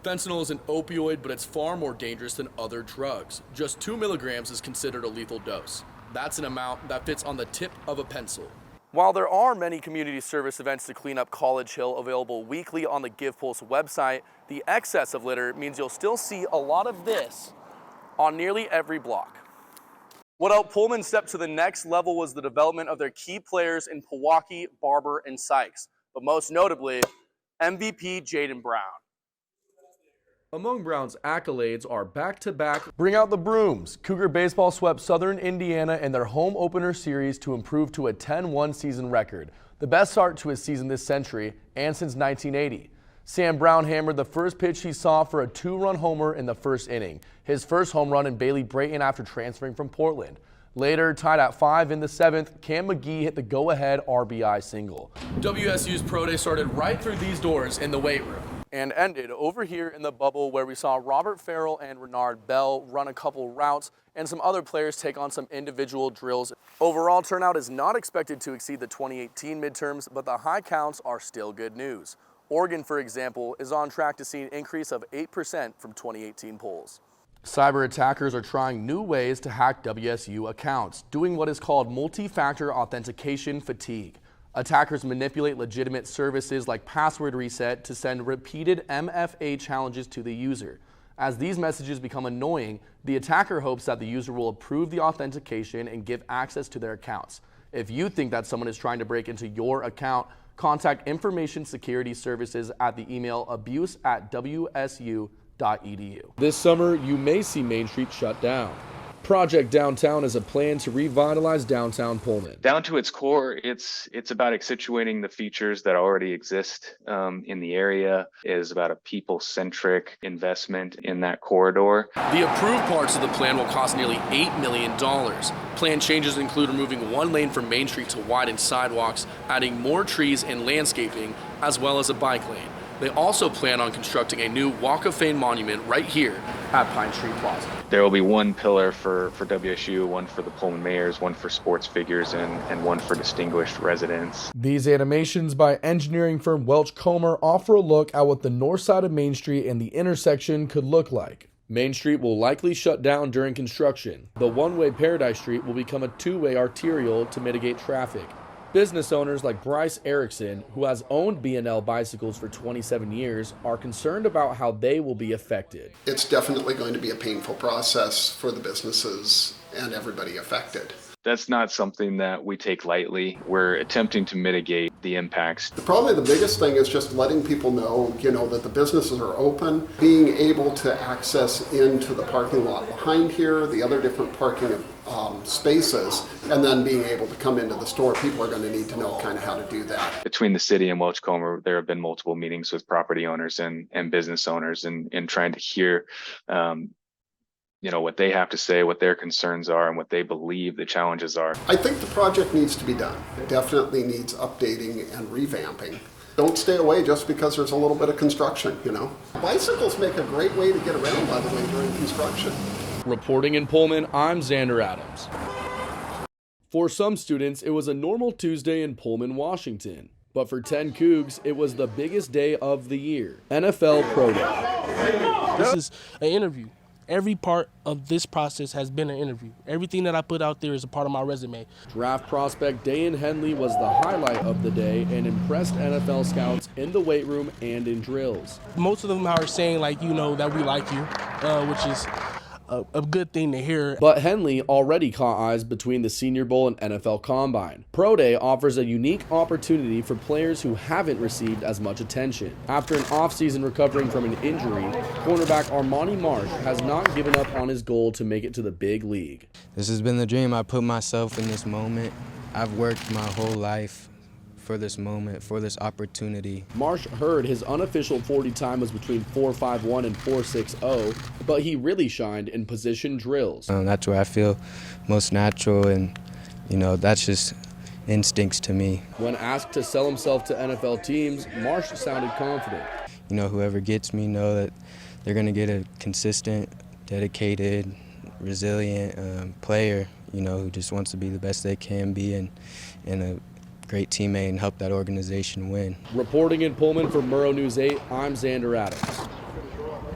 Fentanyl is an opioid, but it's far more dangerous than other drugs. Just 2 milligrams is considered a lethal dose. That's an amount that fits on the tip of a pencil. While there are many community service events to clean up College Hill available weekly on the Give Pulse website, the excess of litter means you'll still see a lot of this on nearly every block. What helped Pullman step to the next level was the development of their key players in Pewaukee, Barber, and Sykes, but most notably, MVP Jaden Brown. Among Brown's accolades are back-to-back Bring Out the Brooms. Cougar baseball swept Southern Indiana in their home opener series to improve to a 10-1 season record, the best start to his season this century and since 1980. Sam Brown hammered the first pitch he saw for a 2-run homer in the first inning, his first home run in Bailey Brayton after transferring from Portland. Later, tied at 5 in the 7th, Cam McGee hit the go-ahead RBI single. WSU's Pro Day started right through these doors in the weight room and ended over here in the bubble where we saw Robert Farrell and Renard Bell run a couple routes and some other players take on some individual drills. Overall turnout is not expected to exceed the 2018 midterms, but the high counts are still good news. Oregon, for example, is on track to see an increase of 8% from 2018 polls. Cyber attackers are trying new ways to hack WSU accounts, doing what is called multi-factor authentication fatigue. Attackers manipulate legitimate services like password reset to send repeated MFA challenges to the user. As these messages become annoying, the attacker hopes that the user will approve the authentication and give access to their accounts. If you think that someone is trying to break into your account, contact Information Security Services at the email abuse@wsu.edu. This summer, you may see Main Street shut down. Project Downtown is a plan to revitalize downtown Pullman. Down to its core, it's about accentuating the features that already exist in the area. It is about a people-centric investment in that corridor. The approved parts of the plan will cost nearly $8 million. Plan changes include removing one lane from Main Street to widen sidewalks, adding more trees and landscaping, as well as a bike lane. They also plan on constructing a new Walk of Fame monument right here at Pine Street Plaza. There will be one pillar for WSU, one for the Pullman Mayors, one for sports figures, and one for distinguished residents. These animations by engineering firm Welch Comer offer a look at what the north side of Main Street and the intersection could look like. Main Street will likely shut down during construction. The one-way Paradise Street will become a two-way arterial to mitigate traffic. Business owners like Bryce Erickson, who has owned B&L bicycles for 27 years, are concerned about how they will be affected. It's definitely going to be a painful process for the businesses and everybody affected. That's not something that we take lightly. We're attempting to mitigate the impacts. Probably the biggest thing is just letting people know, that the businesses are open, being able to access into the parking lot behind here, the other different parking spaces, and then being able to come into the store. People are going to need to know kind of how to do that. Between the city and Welch Comer, there have been multiple meetings with property owners and business owners and trying to hear what they have to say, what their concerns are, and what they believe the challenges are. I think the project needs to be done. It definitely needs updating and revamping. Don't stay away just because there's a little bit of construction, Bicycles make a great way to get around, by the way, during construction. Reporting in Pullman, I'm Zander Adams. For some students, it was a normal Tuesday in Pullman, Washington. But for 10 Cougs, it was the biggest day of the year, NFL Pro Day. This is an interview. Every part of this process has been an interview. Everything that I put out there is a part of my resume. Draft prospect Dayan Henley was the highlight of the day and impressed NFL scouts in the weight room and in drills. Most of them are saying, that we like you, which is a good thing to hear. But Henley already caught eyes between the Senior Bowl and NFL Combine. Pro Day offers a unique opportunity for players who haven't received as much attention. After an offseason recovering from an injury, cornerback Armani Marsh has not given up on his goal to make it to the big league. This has been the dream. I put myself in this moment. I've worked my whole life for this moment, for this opportunity. Marsh heard his unofficial 40 time was between 4.51 and 4.60, but he really shined in position drills. That's where I feel most natural, and that's just instincts to me. When asked to sell himself to NFL teams, Marsh sounded confident. Whoever gets me know that they're going to get a consistent, dedicated, resilient player, who just wants to be the best they can be and a great teammate and help that organization win. Reporting in Pullman for Murrow News 8, I'm Zander Adams.